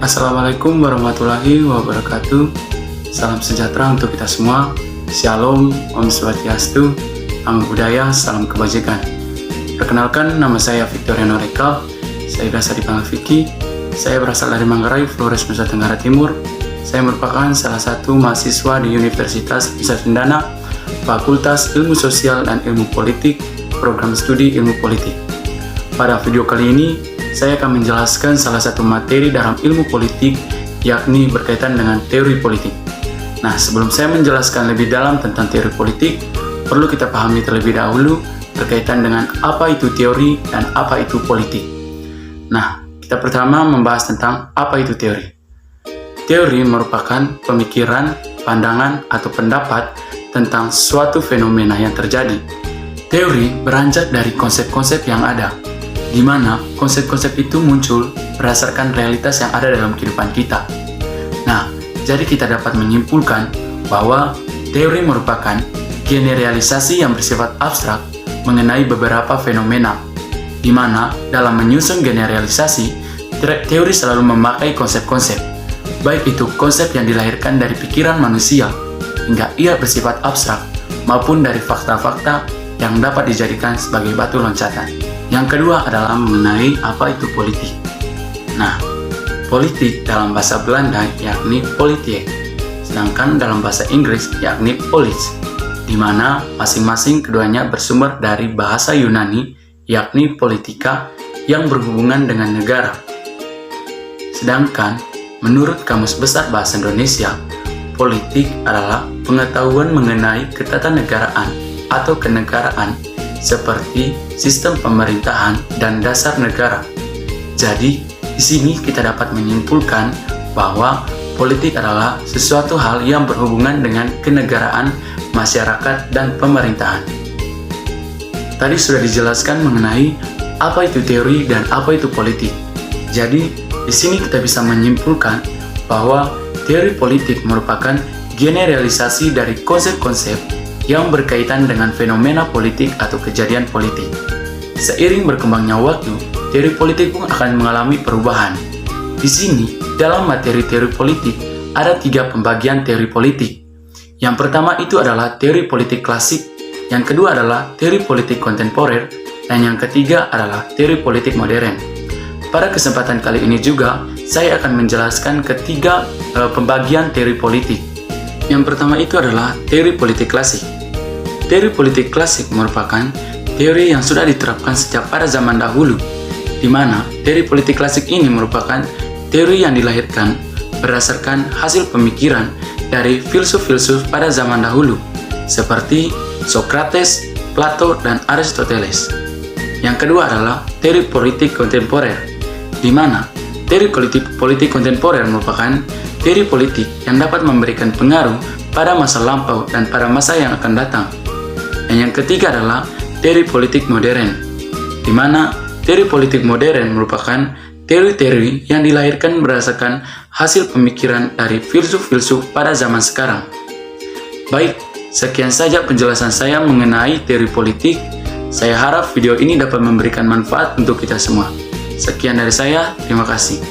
Assalamualaikum warahmatullahi wabarakatuh. Salam sejahtera untuk kita semua. Shalom, Om Swastiastu, Namo Buddhaya, salam kebajikan. Perkenalkan, nama saya Victoriano Rekal. Saya biasa dipanggil Vicky. Saya berasal dari Manggarai, Flores, Nusa Tenggara Timur. Saya merupakan salah satu mahasiswa di Universitas Nusa Cendana, Fakultas Ilmu Sosial dan Ilmu Politik, Program Studi Ilmu Politik. Pada video kali ini, saya akan menjelaskan salah satu materi dalam ilmu politik, yakni berkaitan dengan teori politik. Nah, sebelum saya menjelaskan lebih dalam tentang teori politik, perlu kita pahami terlebih dahulu berkaitan dengan apa itu teori dan apa itu politik. Nah, kita pertama membahas tentang apa itu teori. Teori merupakan pemikiran, pandangan, atau pendapat tentang suatu fenomena yang terjadi. Teori beranjak dari konsep-konsep yang ada, di mana konsep-konsep itu muncul berdasarkan realitas yang ada dalam kehidupan kita. Nah, jadi kita dapat menyimpulkan bahwa teori merupakan generalisasi yang bersifat abstrak mengenai beberapa fenomena, di mana dalam menyusun generalisasi, teori selalu memakai konsep-konsep, baik itu konsep yang dilahirkan dari pikiran manusia, hingga ia bersifat abstrak, maupun dari fakta-fakta yang dapat dijadikan sebagai batu loncatan. Yang kedua adalah mengenai apa itu politik. Nah, politik dalam bahasa Belanda yakni politik, sedangkan dalam bahasa Inggris yakni polis, di mana masing-masing keduanya bersumber dari bahasa Yunani yakni politika yang berhubungan dengan negara. Sedangkan menurut Kamus Besar Bahasa Indonesia, politik adalah pengetahuan mengenai ketatanegaraan atau kenegaraan seperti sistem pemerintahan dan dasar negara. Jadi, di sini kita dapat menyimpulkan bahwa politik adalah sesuatu hal yang berhubungan dengan kenegaraan, masyarakat, dan pemerintahan. Tadi sudah dijelaskan mengenai apa itu teori dan apa itu politik. Jadi, di sini kita bisa menyimpulkan bahwa teori politik merupakan generalisasi dari konsep-konsep yang berkaitan dengan fenomena politik atau kejadian politik. Seiring berkembangnya waktu, teori politik pun akan mengalami perubahan. Di sini, dalam materi teori politik, ada 3 pembagian teori politik. Yang pertama itu adalah teori politik klasik, yang kedua adalah teori politik kontemporer, dan yang ketiga adalah teori politik modern. Pada kesempatan kali ini juga, saya akan menjelaskan ketiga pembagian teori politik. Yang pertama itu adalah teori politik klasik. Teori politik klasik merupakan teori yang sudah diterapkan sejak pada zaman dahulu, di mana teori politik klasik ini merupakan teori yang dilahirkan berdasarkan hasil pemikiran dari filsuf-filsuf pada zaman dahulu, seperti Socrates, Plato, dan Aristoteles. Yang kedua adalah teori politik kontemporer, di mana teori politik kontemporer merupakan teori politik yang dapat memberikan pengaruh pada masa lampau dan pada masa yang akan datang. Dan yang ketiga adalah teori politik modern, di mana teori politik modern merupakan teori-teori yang dilahirkan berdasarkan hasil pemikiran dari filsuf-filsuf pada zaman sekarang. Baik, sekian saja penjelasan saya mengenai teori politik. Saya harap video ini dapat memberikan manfaat untuk kita semua. Sekian dari saya, terima kasih.